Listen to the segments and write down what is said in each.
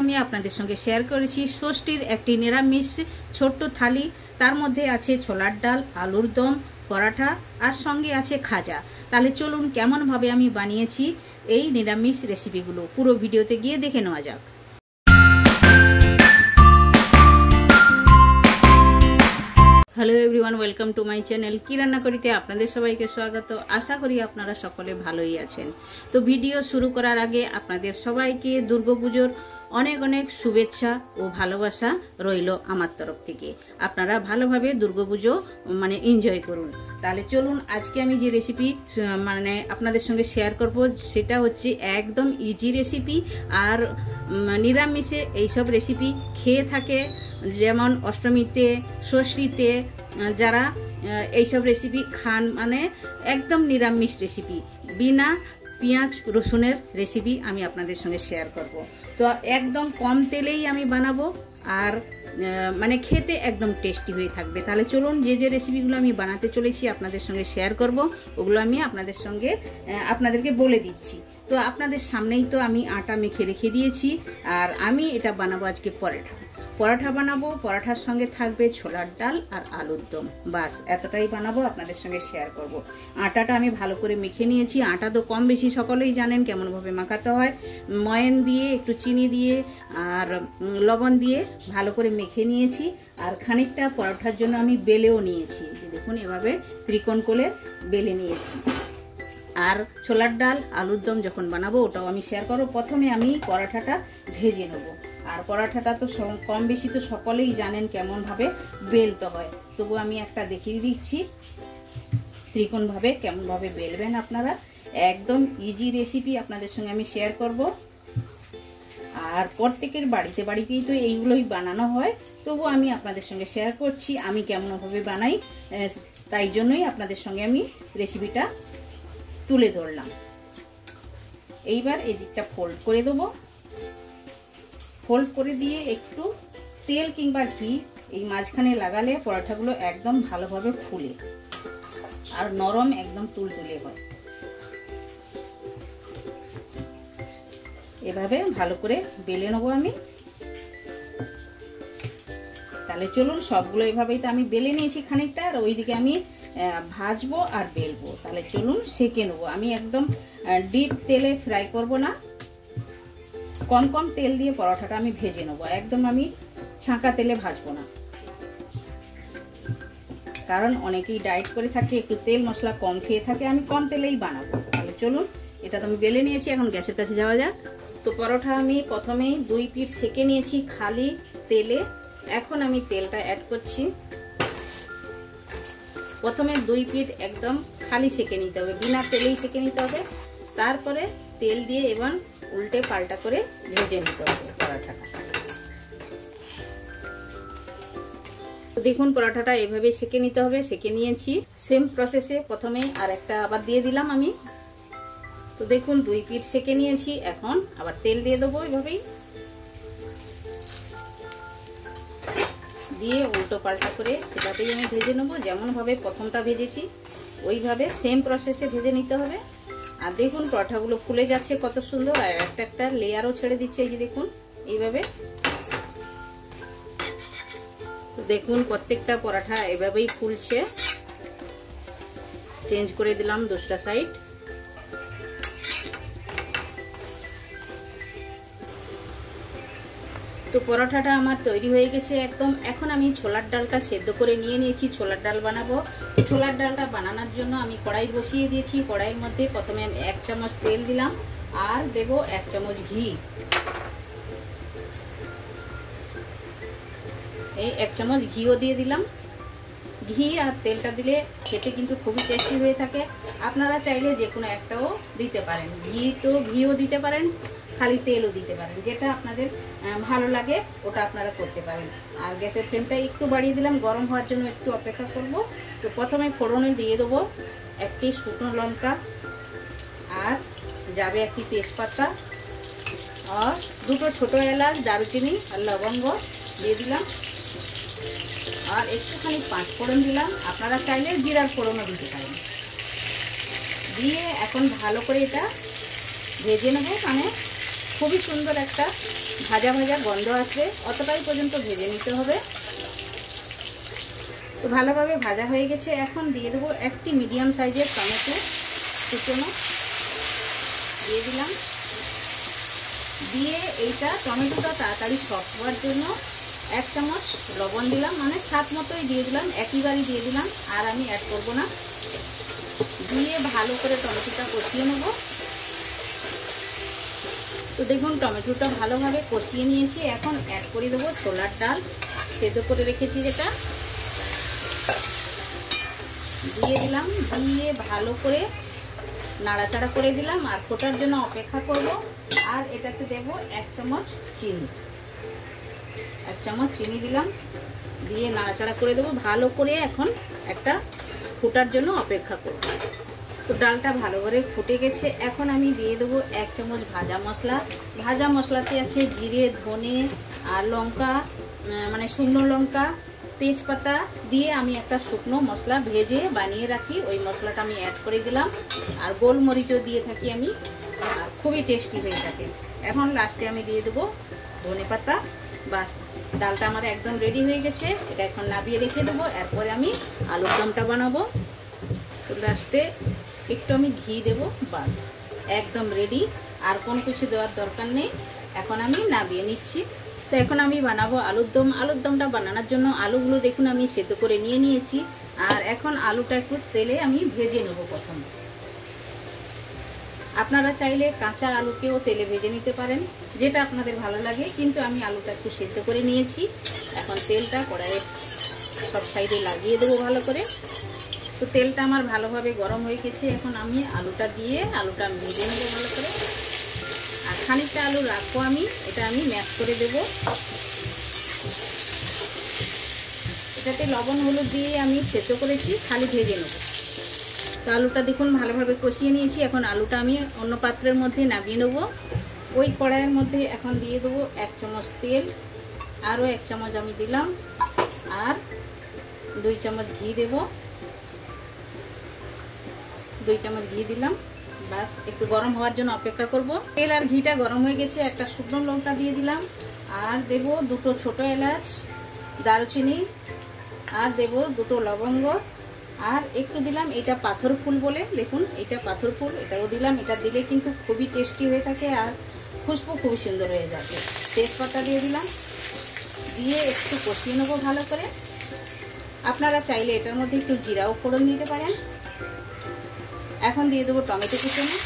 আমি আপনাদের সঙ্গে শেয়ার করেছি ষষ্ঠীর একটি নিরামিষ ছোট্ট থালি। তার মধ্যে আছে ছোলার ডাল, আলুর দম, পরাঠা আর সঙ্গে আছে খাজা। তাহলে চলুন কেমনভাবে আমি বানিয়েছি এই নিরামিষ রেসিপিগুলো পুরো ভিডিওতে গিয়ে দেখে নেওয়া যাক। Hello everyone, welcome to my channel. কি রান্না করিতে আপনাদের সবাইকে স্বাগত। আশা করি আপনারা সকলে ভালোই আছেন। তো ভিডিও শুরু করার আগে আপনাদের সবাইকে দুর্গাপুজোর অনেক অনেক শুভেচ্ছা ও ভালোবাসা রইল আমার তরফ থেকে। আপনারা ভালোভাবে দুর্গাপুজো এনজয় করুন। তাহলে চলুন আজকে আমি যে রেসিপি আপনাদের সঙ্গে শেয়ার করব সেটা হচ্ছে একদম ইজি রেসিপি। আর নিরামিষে এইসব রেসিপি খেয়ে থাকে, যেমন অষ্টমীতে, ষষ্ঠীতে যারা এইসব রেসিপি খান, একদম নিরামিষ রেসিপি, বিনা পেঁয়াজ রসুনের রেসিপি আমি আপনাদের সঙ্গে শেয়ার করব। তো একদম কম তেলেই আমি বানাবো আর খেতে একদম টেস্টি হয়ে থাকবে। তাহলে চলুন যে যে রেসিপিগুলো আমি বানাতে চলেছি আপনাদের সঙ্গে শেয়ার করব, ওগুলো আমি আপনাদেরকে বলে দিচ্ছি। তো আপনাদের সামনেই তো আমি আটা মেখে রেখে দিয়েছি। আর আমি এটা বানাবো আজকে পরাঠা বানাবো। পরাঠার সঙ্গে থাকবে ছোলার ডাল আর আলুর দম। বাস এতটাই বানাবো, আপনাদের সঙ্গে শেয়ার করব। আটাটা আমি ভালো করে মেখে নিয়েছি। আটা তো কম বেশি সকলেই জানেন কেমনভাবে মাখাতে হয়। ময়ান দিয়ে, একটু চিনি দিয়ে আর লবণ দিয়ে ভালো করে মেখে নিয়েছি। আর খানিকটা পরোঠার জন্য আমি বেলেও নিয়েছি। দেখুন এভাবে ত্রিকোণ করে বেলে নিয়েছি। আর ছোলার ডাল আলুর দম যখন বানাবো ওটাও আমি শেয়ার করবো। প্রথমে আমি পরোঠাটা ভেজে নেব। আর পরোঠাটা তো কম বেশি তো সকলেই জানেন কেমনভাবে বেলতে হয়, তবু আমি একটা দেখিয়ে দিচ্ছি ত্রিকোণভাবে কেমনভাবে বেলবেন আপনারা। একদম ইজি রেসিপি আপনাদের সঙ্গে আমি শেয়ার করব। আর প্রত্যেকের বাড়িতেই তো এইগুলোই বানানো হয়, তবু আমি আপনাদের সঙ্গে শেয়ার করছি আমি কেমনভাবে বানাই। তাই জন্যই আপনাদের সঙ্গে আমি রেসিপিটা তুলে ধরলাম। এইবার এই দিকটা ফোল্ড করে দেবো। ফোল্ড করে দিয়ে একটু তেল কিংবা ঘি এই মাঝখানে লাগালে পরোঠাগুলো একদম ভালোভাবে ফুলে আর নরম একদম তুলতুলে হয়। এভাবে ভালো করে বেলে নেবো আমি। তাহলে চলুন সবগুলো এভাবেই তো আমি বেলে নিয়েছি খানিকটা। আর ওইদিকে আমি ভাজবো আর বেলবো। তাহলে চলুন সেঁকে নেবো। আমি একদম ডিপ তেলে ফ্রাই করব না, কম কম তেল দিয়ে পরোঠাটা আমি ভেজে নেবো। একদম আমি ছাঁকা তেলে ভাজবো না, কারণ অনেকেই ডায়েট করে থাকে, একটু তেল মশলা কম খেয়ে থাকে। আমি কম তেলেই বানাবো। তাহলে চলুন, এটা তো আমি বেলে নিয়েছি, এখন গ্যাসের কাছে যাওয়া যাক। তো পরোঠা আমি প্রথমেই 2 পিঠ সেঁকে নিয়েছি খালি তেলে। এখন আমি তেলটা অ্যাড করছি। প্রথমে 2 পিঠ একদম খালি সেঁকে নিতে হবে, বিনা তেলেই সেঁকে নিতে হবে। তারপরে তেল দিয়ে এবার উল্টে পাল্টা করে ভেজে নিতে হবে পরোঠাটা। তো দেখুন পরোঠাটা এভাবে সেঁকে নিতে হবে। সেঁকে নিয়েছি। সেম প্রসেসে প্রথমে আর একটা আবার দিয়ে দিলাম আমি। তো দেখুন 2 পিঠ সেঁকে নিয়েছি। এখন আবার তেল দিয়ে দেবো এভাবেই, দিয়ে উল্টো পাল্টা করে সেটাতেই আমি ভেজে নেবো। যেমনভাবে প্রথমটা ভেজেছি ওইভাবে সেম প্রসেসে ভেজে নিতে হবে। আর দেখুন পরোঠাগুলো ফুলে যাচ্ছে কত সুন্দর, আর একটা লেয়ারও ছেড়ে দিচ্ছে। এই যে দেখুন এইভাবে। তো দেখুন প্রত্যেকটা পরোঠা এভাবেই ফুলছে। চেঞ্জ করে দিলাম 2টা সাইড। তো পরোঠাটা আমার তৈরি হয়ে গেছে একদম। এখন আমি ছোলার ডালটা সেদ্ধ করে নিয়েছি। ছোলার ডাল বানাবো। ছোলার ডালটা বানানোর জন্য আমি কড়াই বসিয়ে দিয়েছি। কড়াইয়ের মধ্যে প্রথমে আমি 1 চামচ তেল দিলাম আর দেব 1 চামচ ঘি। এই 1 চামচ ঘিও দিয়ে দিলাম। ঘি আর তেলটা দিলে খেতে কিন্তু খুবই টেস্টি হয়ে থাকে। আপনারা চাইলে যে কোনো একটাও দিতে পারেন। ঘিও দিতে পারেন, খালি তেলও দিতে পারেন, যেটা আপনাদের ভালো লাগে ওটা আপনারা করতে পারেন। আর গ্যাসের ফ্লেমটা একটু বাড়িয়ে দিলাম, গরম হওয়ার জন্য একটু অপেক্ষা করব। তো প্রথমে ফোড়নে দিয়ে দেবো 1টি শুকনো লঙ্কা, আর যাবে 1টি তেজপাতা, আর 2টো ছোটো এলাচ, দারুচিনি আর লবঙ্গ দিয়ে দিলাম। আর একটুখানি 5 ফোড়ন দিলাম। আপনারা চাইলে জিরার ফোড়নও দিতে পারেন। দিয়ে এখন ভালো করে এটা ভেজে নেব, খুবই সুন্দর একটা ভাজা ভাজা গন্ধ আসবে, অতটাই পর্যন্ত ভেজে নিতে হবে। তো ভালোভাবে ভাজা হয়ে গেছে। এখন দিয়ে দেবো একটি মিডিয়াম সাইজের টমেটো কুচনো দিয়ে দিলাম। দিয়ে এইটা টমেটোটা তাড়াতাড়ি সফট হওয়ার জন্য 1 চামচ লবণ দিলাম, মানে স্বাদ মতোই দিয়ে দিলাম, একইবারই দিয়ে দিলাম, আর আমি অ্যাড করব না। দিয়ে ভালো করে টমেটোটা কষিয়ে নেব। তো দেখুন টমেটোটা ভালোভাবে কষিয়ে নিয়েছি। এখন অ্যাড করে দেবো ছোলার ডাল সেদ্ধ করে রেখেছি, যেটা দিয়ে দিলাম। দিয়ে ভালো করে নাড়াচাড়া করে দিলাম আর ফোটার জন্য অপেক্ষা করব। আর এটাতে দেব 1 চামচ চিনি, 1 চামচ চিনি দিলাম। দিয়ে নাড়াচাড়া করে দেবো ভালো করে। এখন একটা ফোটার জন্য অপেক্ষা করব। তো ডালটা ভালো করে ফুটে গেছে। এখন আমি দিয়ে দেবো 1 চামচ ভাজা মশলা। ভাজা মশলাতে আছে জিরে, ধনে আর লঙ্কা, মানে শুকনো লঙ্কা, তেজপাতা দিয়ে আমি একটা শুকনো মশলা ভেজে বানিয়ে রাখি, ওই মশলাটা আমি অ্যাড করে দিলাম। আর গোলমরিচও দিয়ে থাকি আমি, আর খুবই টেস্টি হয়ে থাকে। এখন লাস্টে আমি দিয়ে দেবো ধনেপাতা। বাস, ডালটা আমার একদম রেডি হয়ে গেছে। এটা এখন নামিয়ে রেখে দেবো। এরপরে আমি আলুর দমটা বানাবো। তো লাস্টে একটু আমি ঘি দেবো। বাস, একদম রেডি, আর কোনো কিছু দেওয়ার দরকার নেই। এখন আমি নামিয়ে নিচ্ছি। তো এখন আমি বানাবো আলুর দম। আলুর দমটা বানানোর জন্য আলুগুলো দেখুন আমি সেদ্ধ করে নিয়ে নিয়েছি। আর এখন আলুটা একটু তেলে আমি ভেজে নেব প্রথম। আপনারা চাইলে কাঁচা আলুকেও তেলে ভেজে নিতে পারেন, যেটা আপনাদের ভালো লাগে, কিন্তু আমি আলুটা একটু সেদ্ধ করে নিয়েছি। এখন তেলটা কড়াইয়ে সব সাইডে লাগিয়ে দেবো ভালো করে। তো তেলটা আমার ভালোভাবে গরম হয়ে গেছে। এখন আমি আলুটা দিয়ে আলুটা ভেজে নেবো ভালো করে। আর খানিকটা আলু রাখবো আমি, এটা আমি ম্যাশ করে দেব। এটাতে লবণ হলুদ দিয়ে আমি সেদ্ধ করেছি, খালি ভেজে নেব। তো আলুটা দেখুন ভালোভাবে কষিয়ে নিয়েছি। এখন আলুটা আমি অন্য পাত্রের মধ্যে নামিয়ে নেব। ওই কড়াইয়ের মধ্যে এখন দিয়ে দেবো 1 চামচ তেল, আরও 1 চামচ আমি দিলাম, আর 2 চামচ ঘি দেব। 2 চামচ ঘি দিলাম। বাস, একটু গরম হওয়ার জন্য অপেক্ষা করব। তেল আর ঘিটা গরম হয়ে গেছে। একটা শুকনো লঙ্কা দিয়ে দিলাম, আর দেব 2টো ছোটো এলাচ, দারুচিনি, আর দেব 2টো লবঙ্গ, আর একটু দিলাম এটা পাথর ফুল বলে, দেখুন এটা পাথর ফুল, এটাও দিলাম। এটা দিলে কিন্তু খুবই টেস্টি হয়ে থাকে আর খুশবু খুবই সুন্দর হয়ে যাবে। তেজপাতা দিয়ে দিলাম। দিয়ে একটু কষিয়ে নেবো ভালো করে। আপনারা চাইলে এটার মধ্যে একটু জিরাও ফোড়ন দিতে পারেন। এখন দিয়ে দেবো টমেটো কুচনো।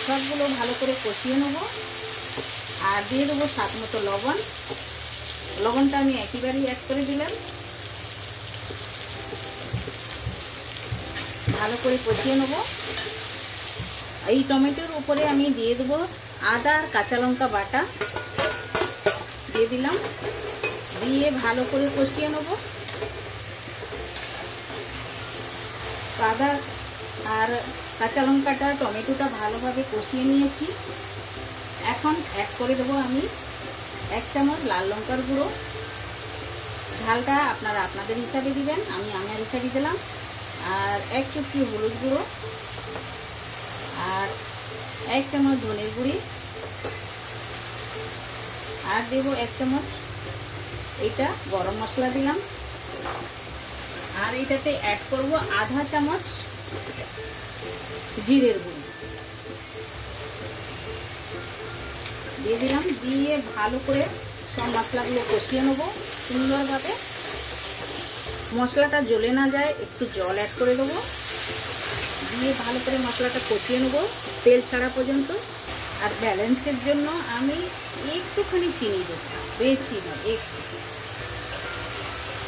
সবগুলো ভালো করে কষিয়ে নেবো। আর দিয়ে দেবো স্বাদ মতো লবণ। লবণটা আমি একইবারই অ্যাড করে দিলাম। ভালো করে কষিয়ে নেবো। এই টমেটোর উপরে আমি দিয়ে দেবো আদা আর কাঁচা লঙ্কা বাটা দিয়ে দিলাম। দিয়ে ভালো করে কষিয়ে নেবো। আদা আর কাঁচা লঙ্কাটা টমেটোটা ভালোভাবে কষিয়ে নিয়েছি। এখন অ্যাড করে দেবো আমি 1 চামচ লাল লঙ্কার গুঁড়ো। ঝালটা আপনারা আপনাদের হিসাবে দিবেন, আমি আমার হিসাবে দিলাম। আর 1 চুটকি হলুদ গুঁড়ো, আর 1 চামচ ধনের গুঁড়ি, আর দেবো 1 চামচ এটা গরম মশলা দিলাম। আর এটাতে অ্যাড করব আধা চামচ জিরের গুঁড়ি দিয়ে দিলাম। দিয়ে ভালো করে সব মশলাগুলো কষিয়ে নেব সুন্দরভাবে। মশলাটা জ্বলে না যায় একটু জল অ্যাড করে দেবো। দিয়ে ভালো করে মশলাটা কষিয়ে নেব তেল ছাড়া পর্যন্ত। আর ব্যালেন্সের জন্য আমি একটুখানি চিনি দেবো, বেশি না,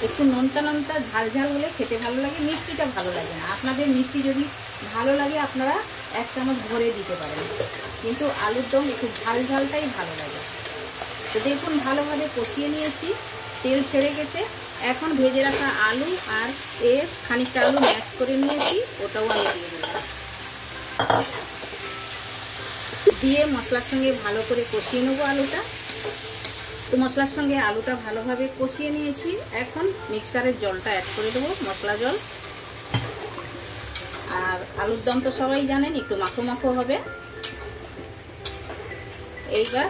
একটু নোনতা নোনতা ঝাল ঝাল হলে খেতে ভালো লাগে, মিষ্টিটা ভালো লাগে না। আপনাদের মিষ্টি যদি ভালো লাগে আপনারা 1 চামচ ভরে দিতে পারেন, কিন্তু আলুর দম একটু ঝাল ঝালটাই ভালো লাগে। তো দেখুন ভালোভাবে কষিয়ে নিয়েছি, তেল ছেড়ে গেছে। এখন ভেজে রাখা আলু আর খানিকটা আলু ম্যাশ করে নিয়েছি, ওটাও আমি দিয়ে দিলাম। দিয়ে মশলার সঙ্গে ভালো করে কষিয়ে নেবো আলুটা। তো মশলার সঙ্গে আলুটা ভালোভাবে কষিয়ে নিয়েছি। এখন মিক্সারের জলটা অ্যাড করে দেবো, মশলা জল। আর আলুর দম তো সবাই জানেন একটু মাখো মাখো হবে। এইবার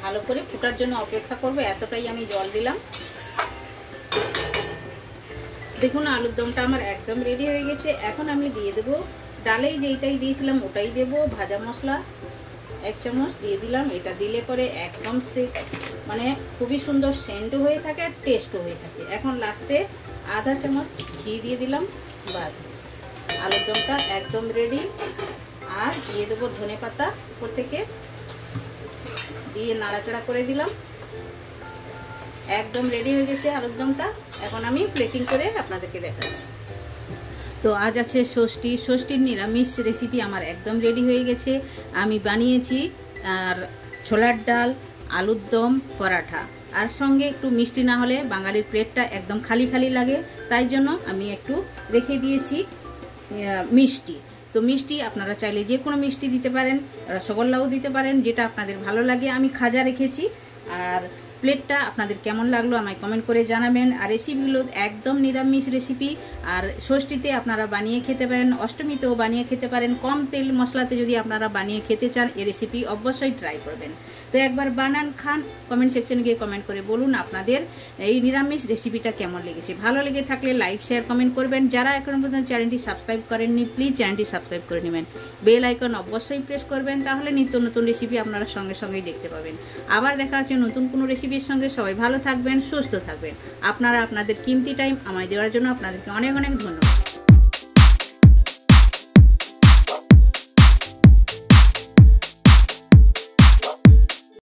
ভালো করে ফোটার জন্য অপেক্ষা করবো, এতটাই আমি জল দিলাম। দেখুন আলুর দমটা আমার একদম রেডি হয়ে গেছে। এখন আমি দিয়ে দেবো ডালেই যেইটাই দিয়েছিলাম ওটাই দেবো, ভাজা মশলা 1 চামচ দিয়ে দিলাম। এটা দিলে পরে একদম মানে খুবই সুন্দর সেন্টও হয়ে থাকে আর টেস্টও হয়ে থাকে। এখন লাস্টে আধা চামচ ঘি দিয়ে দিলাম। বাস, আলুর দমটা একদম রেডি। আর দিয়ে দেবো ধনে পাতা উপর থেকে, দিয়ে নাড়াচাড়া করে দিলাম। একদম রেডি হয়ে গেছে আলুর দমটা। এখন আমি প্লেটিং করে আপনাদেরকে দেখাচ্ছি। তো আজ আছে ষষ্ঠী। ষষ্ঠীর নিরামিষ রেসিপি আমার একদম রেডি হয়ে গেছে। আমি বানিয়েছি আর ছোলার ডাল, আলুর দম, পরাঠা, আর সঙ্গে একটু মিষ্টি না হলে বাঙালির প্লেটটা একদম খালি খালি লাগে, তাই জন্য আমি একটু রেখে দিয়েছি মিষ্টি। তো মিষ্টি আপনারা চাইলে যে কোনো মিষ্টি দিতে পারেন, রসগোল্লাও দিতে পারেন, যেটা আপনাদের ভালো লাগে। আমি খাজা রেখেছি। আর প্লেটটা আপনাদের কেমন লাগলো আমায় কমেন্ট করে জানাবেন। আর রেসিপিগুলো একদম নিরামিষ রেসিপি। আর ষষ্ঠীতে আপনারা বানিয়ে খেতে পারেন, অষ্টমীতেও বানিয়ে খেতে পারেন। কম তেল মশলাতে যদি আপনারা বানিয়ে খেতে চান এই রেসিপি অবশ্যই ট্রাই করবেন। তো একবার বানান, খান, কমেন্ট সেকশনে গিয়ে কমেন্ট করে বলুন আপনাদের এই নিরামিষ রেসিপিটা কেমন লেগেছে। ভালো লেগে থাকলে লাইক শেয়ার কমেন্ট করবেন। যারা এখনো পর্যন্ত চ্যানেলটি সাবস্ক্রাইব করেননি প্লিজ চ্যানেলটি সাবস্ক্রাইব করে নেবেন। বেল আইকন অবশ্যই প্রেস করবেন, তাহলে নিত্য নতুন রেসিপি আপনারা সঙ্গে সঙ্গেই দেখতে পাবেন। আবার দেখা হচ্ছে নতুন কোনো রেসিপির সঙ্গে। সবাই ভালো থাকবেন, সুস্থ থাকবেন। আপনারা আপনাদের কিমতি টাইম আমায় দেওয়ার জন্য আপনাদেরকে অনেক অনেক ধন্যবাদ।